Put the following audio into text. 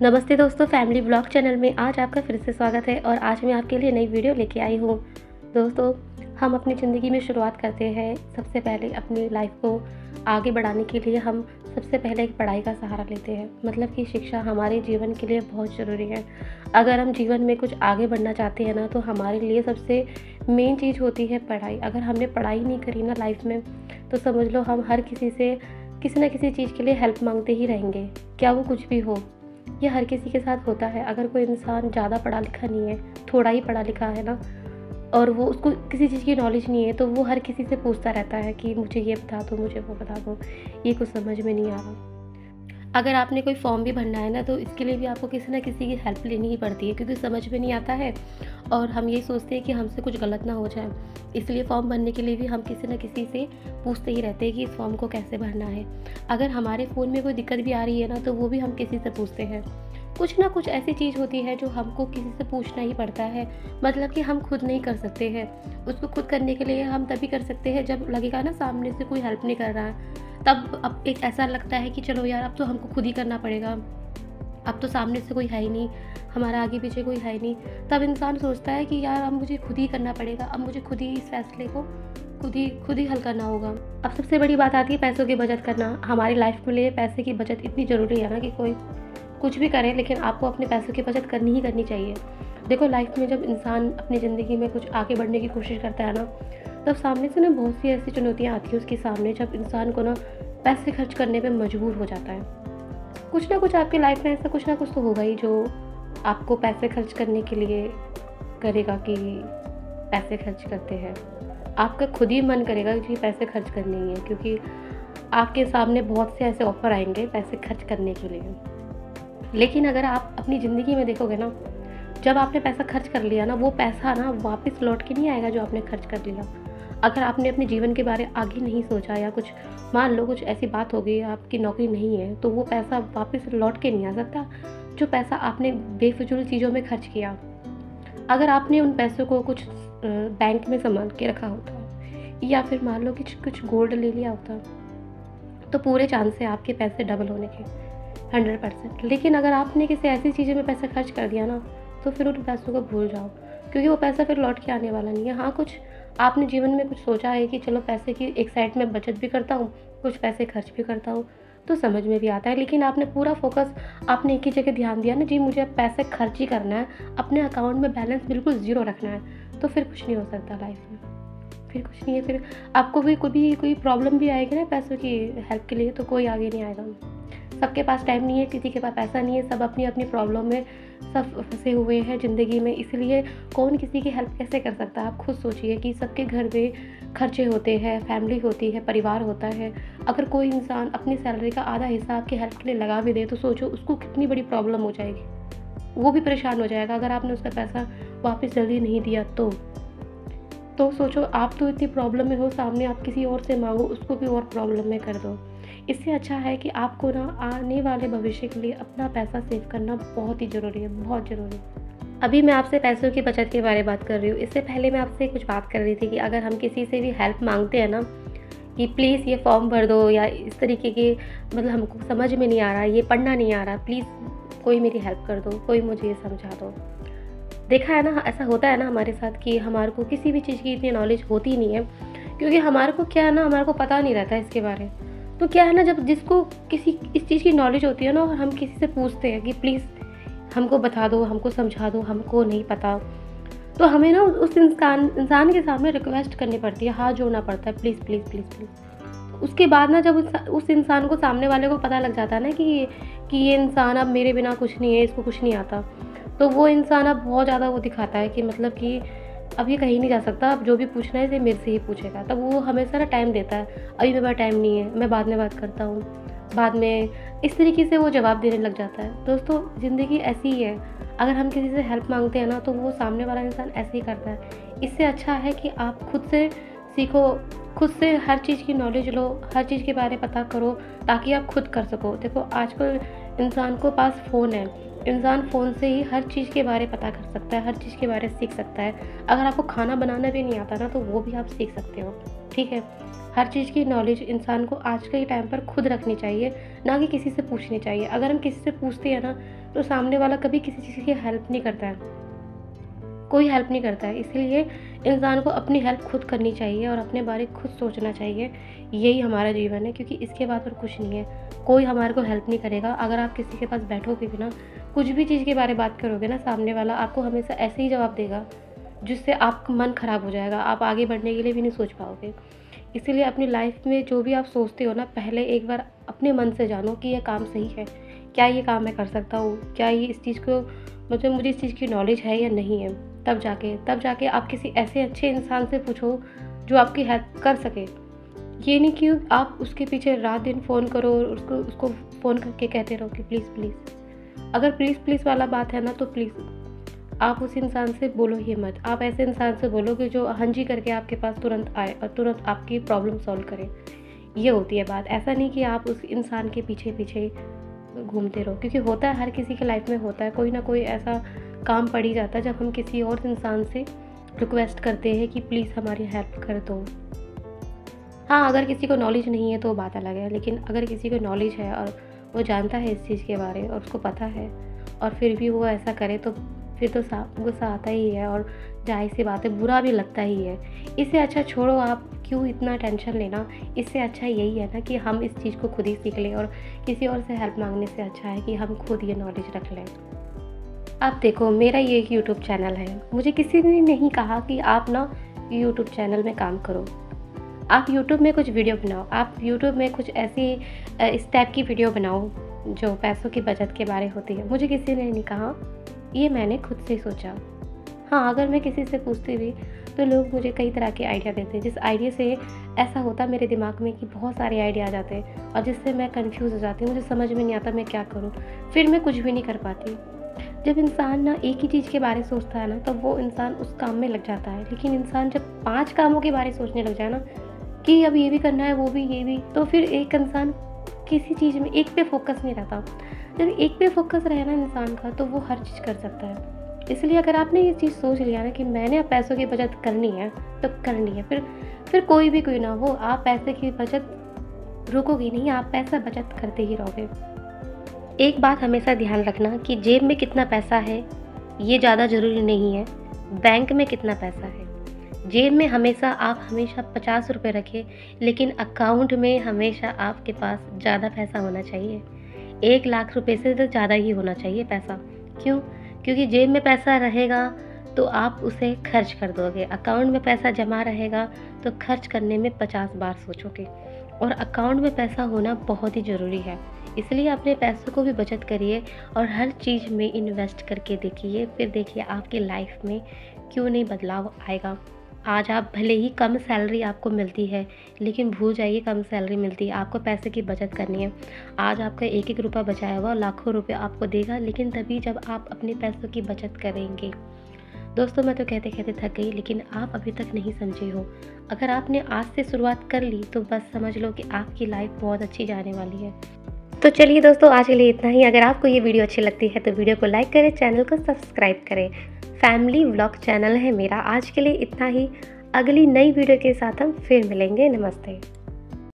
नमस्ते दोस्तों, family blog channel में आज आपका फिर से स्वागत है और आज मैं आपके लिए नई वीडियो लेके आई हूँ। दोस्तों, हम अपनी ज़िंदगी में शुरुआत करते हैं। सबसे पहले अपनी लाइफ को आगे बढ़ाने के लिए हम सबसे पहले एक पढ़ाई का सहारा लेते हैं। मतलब कि शिक्षा हमारे जीवन के लिए बहुत ज़रूरी है। अगर हम जीवन में कुछ आगे बढ़ना चाहते हैं ना, तो हमारे लिए सबसे मेन चीज़ होती है पढ़ाई। अगर हमने पढ़ाई नहीं करी ना लाइफ में, तो समझ लो हम हर किसी से किसी न किसी चीज़ के लिए हेल्प मांगते ही रहेंगे, क्या वो कुछ भी हो। ये हर किसी के साथ होता है। अगर कोई इंसान ज़्यादा पढ़ा लिखा नहीं है, थोड़ा ही पढ़ा लिखा है ना, और वो उसको किसी चीज़ की नॉलेज नहीं है, तो वो हर किसी से पूछता रहता है कि मुझे ये बता दो, मुझे वो बता दो, ये कुछ समझ में नहीं आ रहा। अगर आपने कोई फॉर्म भी भरना है ना, तो इसके लिए भी आपको किसी न किसी की हेल्प लेनी ही पड़ती है, क्योंकि समझ में नहीं आता है और हम ये सोचते हैं कि हमसे कुछ गलत ना हो जाए। इसलिए फॉर्म भरने के लिए भी हम किसी न किसी से पूछते ही रहते हैं कि इस फॉर्म को कैसे भरना है। अगर हमारे फ़ोन में कोई दिक्कत भी आ रही है ना, तो वो भी हम किसी से पूछते हैं। कुछ ना कुछ ऐसी चीज़ होती है जो हमको किसी से पूछना ही पड़ता है। मतलब कि हम खुद नहीं कर सकते हैं। उसको खुद करने के लिए हम तभी कर सकते हैं जब लगेगा ना सामने से कोई हेल्प नहीं कर रहा है। तब अब एक ऐसा लगता है कि चलो यार, अब तो हमको खुद ही करना पड़ेगा। अब तो सामने से कोई है ही नहीं, हमारा आगे पीछे कोई है ही नहीं। तब इंसान सोचता है कि यार अब मुझे खुद ही करना पड़ेगा, अब मुझे खुद ही इस फैसले को खुद ही हल करना होगा। अब सबसे बड़ी बात आती है पैसों की बचत करना। हमारी लाइफ के लिए पैसे की बचत इतनी ज़रूरी है ना कि कोई कुछ भी करे, लेकिन आपको अपने पैसों की बचत करनी ही करनी चाहिए। देखो, लाइफ में जब इंसान अपनी ज़िंदगी में कुछ आगे बढ़ने की कोशिश करता है ना, तब सामने से ना बहुत सी ऐसी चुनौतियाँ आती हैं उसके सामने, जब इंसान को ना पैसे खर्च करने पे मजबूर हो जाता है। कुछ ना कुछ आपकी लाइफ में ऐसा कुछ ना कुछ तो होगा ही जो आपको पैसे खर्च करने के लिए करेगा कि पैसे खर्च करते हैं। आपका खुद ही मन करेगा कि पैसे खर्च करने ही है, क्योंकि आपके सामने बहुत से ऐसे ऑफ़र आएंगे पैसे खर्च करने के लिए। लेकिन अगर आप अपनी ज़िंदगी में देखोगे ना, जब आपने पैसा खर्च कर लिया ना, वो पैसा ना वापस लौट के नहीं आएगा जो आपने खर्च कर लिया। अगर आपने अपने जीवन के बारे आगे नहीं सोचा, या कुछ मान लो कुछ ऐसी बात हो गई, आपकी नौकरी नहीं है, तो वो पैसा वापस लौट के नहीं आ सकता जो पैसा आपने बेफिजूल चीज़ों में खर्च किया। अगर आपने उन पैसों को कुछ बैंक में संभाल के रखा होता, या फिर मान लो कि कुछ गोल्ड ले लिया होता, तो पूरे चांस है आपके पैसे डबल होने के, 100%। लेकिन अगर आपने किसी ऐसी चीज़ों में पैसा खर्च कर दिया ना, तो फिर उन पैसों को भूल जाओ, क्योंकि वो पैसा फिर लौट के आने वाला नहीं है। हाँ, कुछ आपने जीवन में कुछ सोचा है कि चलो पैसे की एक साइड में बचत भी करता हूँ, कुछ पैसे खर्च भी करता हूँ, तो समझ में भी आता है। लेकिन आपने पूरा फोकस आपने एक ही जगह ध्यान दिया ना, जी मुझे अब पैसे खर्च ही करना है, अपने अकाउंट में बैलेंस बिल्कुल ज़ीरो रखना है, तो फिर कुछ नहीं हो सकता लाइफ में। फिर कुछ नहीं है, फिर आपको भी कोई प्रॉब्लम भी आएगी ना पैसों की हेल्प के लिए, तो कोई आगे नहीं आएगा। सबके पास टाइम नहीं है, किसी के पास पैसा नहीं है, सब अपनी अपनी प्रॉब्लम में सब फंसे हुए हैं ज़िंदगी में। इसलिए कौन किसी की हेल्प कैसे कर सकता है? आप खुद सोचिए कि सबके घर में खर्चे होते हैं, फैमिली होती है, परिवार होता है। अगर कोई इंसान अपनी सैलरी का आधा हिस्सा आपकी हेल्प के लिए लगा भी दे, तो सोचो उसको कितनी बड़ी प्रॉब्लम हो जाएगी। वो भी परेशान हो जाएगा अगर आपने उसका पैसा वापस जल्दी नहीं दिया तो सोचो, आप तो इतनी प्रॉब्लम में हो, सामने आप किसी और से मांगो, उसको भी और प्रॉब्लम में कर दो। इससे अच्छा है कि आपको ना आने वाले भविष्य के लिए अपना पैसा सेव करना बहुत ही ज़रूरी है, बहुत ज़रूरी है। अभी मैं आपसे पैसों की बचत के बारे में बात कर रही हूँ। इससे पहले मैं आपसे कुछ बात कर रही थी कि अगर हम किसी से भी हेल्प मांगते हैं ना, कि प्लीज़ ये फॉर्म भर दो, या इस तरीके के, मतलब हमको समझ में नहीं आ रहा, ये पढ़ना नहीं आ रहा, प्लीज़ कोई मेरी हेल्प कर दो, कोई मुझे ये समझा दो। देखा है ना, ऐसा होता है ना हमारे साथ कि हमारे को किसी भी चीज़ की इतनी नॉलेज होती नहीं है, क्योंकि हमारे को क्या है ना, हमारे को पता नहीं रहता है इसके बारे में। तो क्या है ना, जब जिसको किसी इस चीज़ की नॉलेज होती है ना, और हम किसी से पूछते हैं कि प्लीज़ हमको बता दो, हमको समझा दो, हमको नहीं पता, तो हमें ना उस इंसान के सामने रिक्वेस्ट करनी पड़ती है, हाथ जोड़ना पड़ता है, प्लीज़ प्लीज़ प्लीज़ प्लीज़। उसके बाद ना जब उस इंसान को, सामने वाले को पता लग जाता है ना कि ये इंसान अब मेरे बिना कुछ नहीं है, इसको कुछ नहीं आता, तो वो इंसान अब बहुत ज़्यादा वो दिखाता है कि मतलब कि अब ये कहीं नहीं जा सकता, अब जो भी पूछना है इसे मेरे से ही पूछेगा। तब वो हमेशा ना टाइम देता है, अभी मेरे पास टाइम नहीं है, मैं बाद में बात करता हूँ, बाद में, इस तरीके से वो जवाब देने लग जाता है। दोस्तों, ज़िंदगी ऐसी ही है। अगर हम किसी से हेल्प मांगते हैं ना, तो वो सामने वाला इंसान ऐसे ही करता है। इससे अच्छा है कि आप खुद से सीखो, खुद से हर चीज़ की नॉलेज लो, हर चीज़ के बारे में पता करो, ताकि आप खुद कर सको। देखो, आजकल इंसान को पास फ़ोन है, इंसान फ़ोन से ही हर चीज़ के बारे में पता कर सकता है, हर चीज़ के बारे में सीख सकता है। अगर आपको खाना बनाना भी नहीं आता ना, तो वो भी आप सीख सकते हो, ठीक है। हर चीज़ की नॉलेज इंसान को आज के टाइम पर खुद रखनी चाहिए, ना कि किसी से पूछनी चाहिए। अगर हम किसी से पूछते हैं ना, तो सामने वाला कभी किसी चीज़ की हेल्प नहीं करता है, कोई हेल्प नहीं करता है। इसीलिए इंसान को अपनी हेल्प खुद करनी चाहिए और अपने बारे में खुद सोचना चाहिए। यही हमारा जीवन है, क्योंकि इसके बाद और कुछ नहीं है। कोई हमारे को हेल्प नहीं करेगा। अगर आप किसी के पास बैठोगे भी ना, कुछ भी चीज़ के बारे में बात करोगे ना, सामने वाला आपको हमेशा ऐसे ही जवाब देगा जिससे आपका मन ख़राब हो जाएगा, आप आगे बढ़ने के लिए भी नहीं सोच पाओगे। इसीलिए अपनी लाइफ में जो भी आप सोचते हो ना, पहले एक बार अपने मन से जानो कि यह काम सही है, क्या ये काम मैं कर सकता हूँ, क्या ये इस चीज़ को मतलब मुझे इस चीज़ की नॉलेज है या नहीं है। तब जाके आप किसी ऐसे अच्छे इंसान से पूछो जो आपकी हेल्प कर सके। ये नहीं कि आप उसके पीछे रात दिन फ़ोन करो और उसको फ़ोन करके कहते रहो कि प्लीज़ प्लीज़। अगर प्लीज़ प्लीज़ वाला बात है ना, तो प्लीज़ आप उस इंसान से बोलो ही मत। आप ऐसे इंसान से बोलो कि जो हाँ जी करके आपके पास तुरंत आए और तुरंत आपकी प्रॉब्लम सॉल्व करे। ये होती है बात। ऐसा नहीं कि आप उस इंसान के पीछे पीछे घूमते रहो, क्योंकि होता है, हर किसी के लाइफ में होता है, कोई ना कोई ऐसा काम पड़ ही जाता है जब हम किसी और इंसान से रिक्वेस्ट करते हैं कि प्लीज़ हमारी हेल्प कर दो। हाँ, अगर किसी को नॉलेज नहीं है तो बात अलग है, लेकिन अगर किसी को नॉलेज है और वो जानता है इस चीज़ के बारे और उसको पता है और फिर भी वो ऐसा करे, तो फिर तो गुस्सा आता ही है और जाहिर सी बात है, बुरा भी लगता ही है। इससे अच्छा छोड़ो, आप क्यों इतना टेंशन लेना। इससे अच्छा यही है ना कि हम इस चीज़ को खुद ही सीख लें, और किसी और से हेल्प मांगने से अच्छा है कि हम खुद ये नॉलेज रख लें। आप देखो, मेरा ये एक यूट्यूब चैनल है। मुझे किसी ने नहीं कहा कि आप ना यूट्यूब चैनल में काम करो, आप यूट्यूब में कुछ वीडियो बनाओ, आप यूट्यूब में कुछ ऐसी इस टाइप की वीडियो बनाओ जो पैसों की बचत के बारे होती है। मुझे किसी ने नहीं कहा, ये मैंने खुद से सोचा। हाँ, अगर मैं किसी से पूछती भी तो लोग मुझे कई तरह के आइडिया देते हैं, जिस आइडिया से ऐसा होता मेरे दिमाग में कि बहुत सारे आइडिया आ जाते हैं और जिससे मैं कंफ्यूज हो जाती हूँ, मुझे समझ में नहीं आता मैं क्या करूँ, फिर मैं कुछ भी नहीं कर पाती। जब इंसान ना एक ही चीज़ के बारे में सोचता है ना, तब वो इंसान उस काम में लग जाता है। लेकिन इंसान जब 5 कामों के बारे में सोचने लग जाए ना, कि अब ये भी करना है, वो भी, ये भी, तो फिर एक इंसान किसी चीज़ में एक पे फोकस नहीं रहता। जब एक पे फोकस रहे ना इंसान का, तो वो हर चीज़ कर सकता है। इसलिए अगर आपने ये चीज़ सोच लिया ना कि मैंने अब पैसों की बचत करनी है, तो करनी है। फिर कोई भी कोई ना हो, आप पैसे की बचत रुकोगे नहीं, आप पैसा बचत करते ही रहोगे। एक बात हमेशा ध्यान रखना कि जेब में कितना पैसा है ये ज़्यादा ज़रूरी नहीं है, बैंक में कितना पैसा है। जेब में आप हमेशा 50 रुपये रखें, लेकिन अकाउंट में हमेशा आपके पास ज़्यादा पैसा होना चाहिए। 1 लाख रुपए से तो ज़्यादा ही होना चाहिए पैसा। क्यों? क्योंकि जेब में पैसा रहेगा तो आप उसे खर्च कर दोगे, अकाउंट में पैसा जमा रहेगा तो खर्च करने में 50 बार सोचोगे। और अकाउंट में पैसा होना बहुत ही ज़रूरी है। इसलिए अपने पैसों को भी बचत करिए और हर चीज़ में इन्वेस्ट करके देखिए, फिर देखिए आपकी लाइफ में क्यों नहीं बदलाव आएगा। आज आप भले ही कम सैलरी आपको मिलती है, लेकिन भूल जाइए कम सैलरी मिलती है, आपको पैसे की बचत करनी है। आज आपका एक एक रुपया बचाया हुआ लाखों रुपए आपको देगा, लेकिन तभी जब आप अपने पैसों की बचत करेंगे। दोस्तों, मैं तो कहते कहते थक गई, लेकिन आप अभी तक नहीं समझे हो। अगर आपने आज से शुरुआत कर ली तो बस समझ लो कि आपकी लाइफ बहुत अच्छी जाने वाली है। तो चलिए दोस्तों, आज के लिए इतना ही। अगर आपको ये वीडियो अच्छी लगती है तो वीडियो को लाइक करें, चैनल को सब्सक्राइब करें। फैमिली व्लॉग चैनल है मेरा। आज के लिए इतना ही। अगली नई वीडियो के साथ हम फिर मिलेंगे। नमस्ते।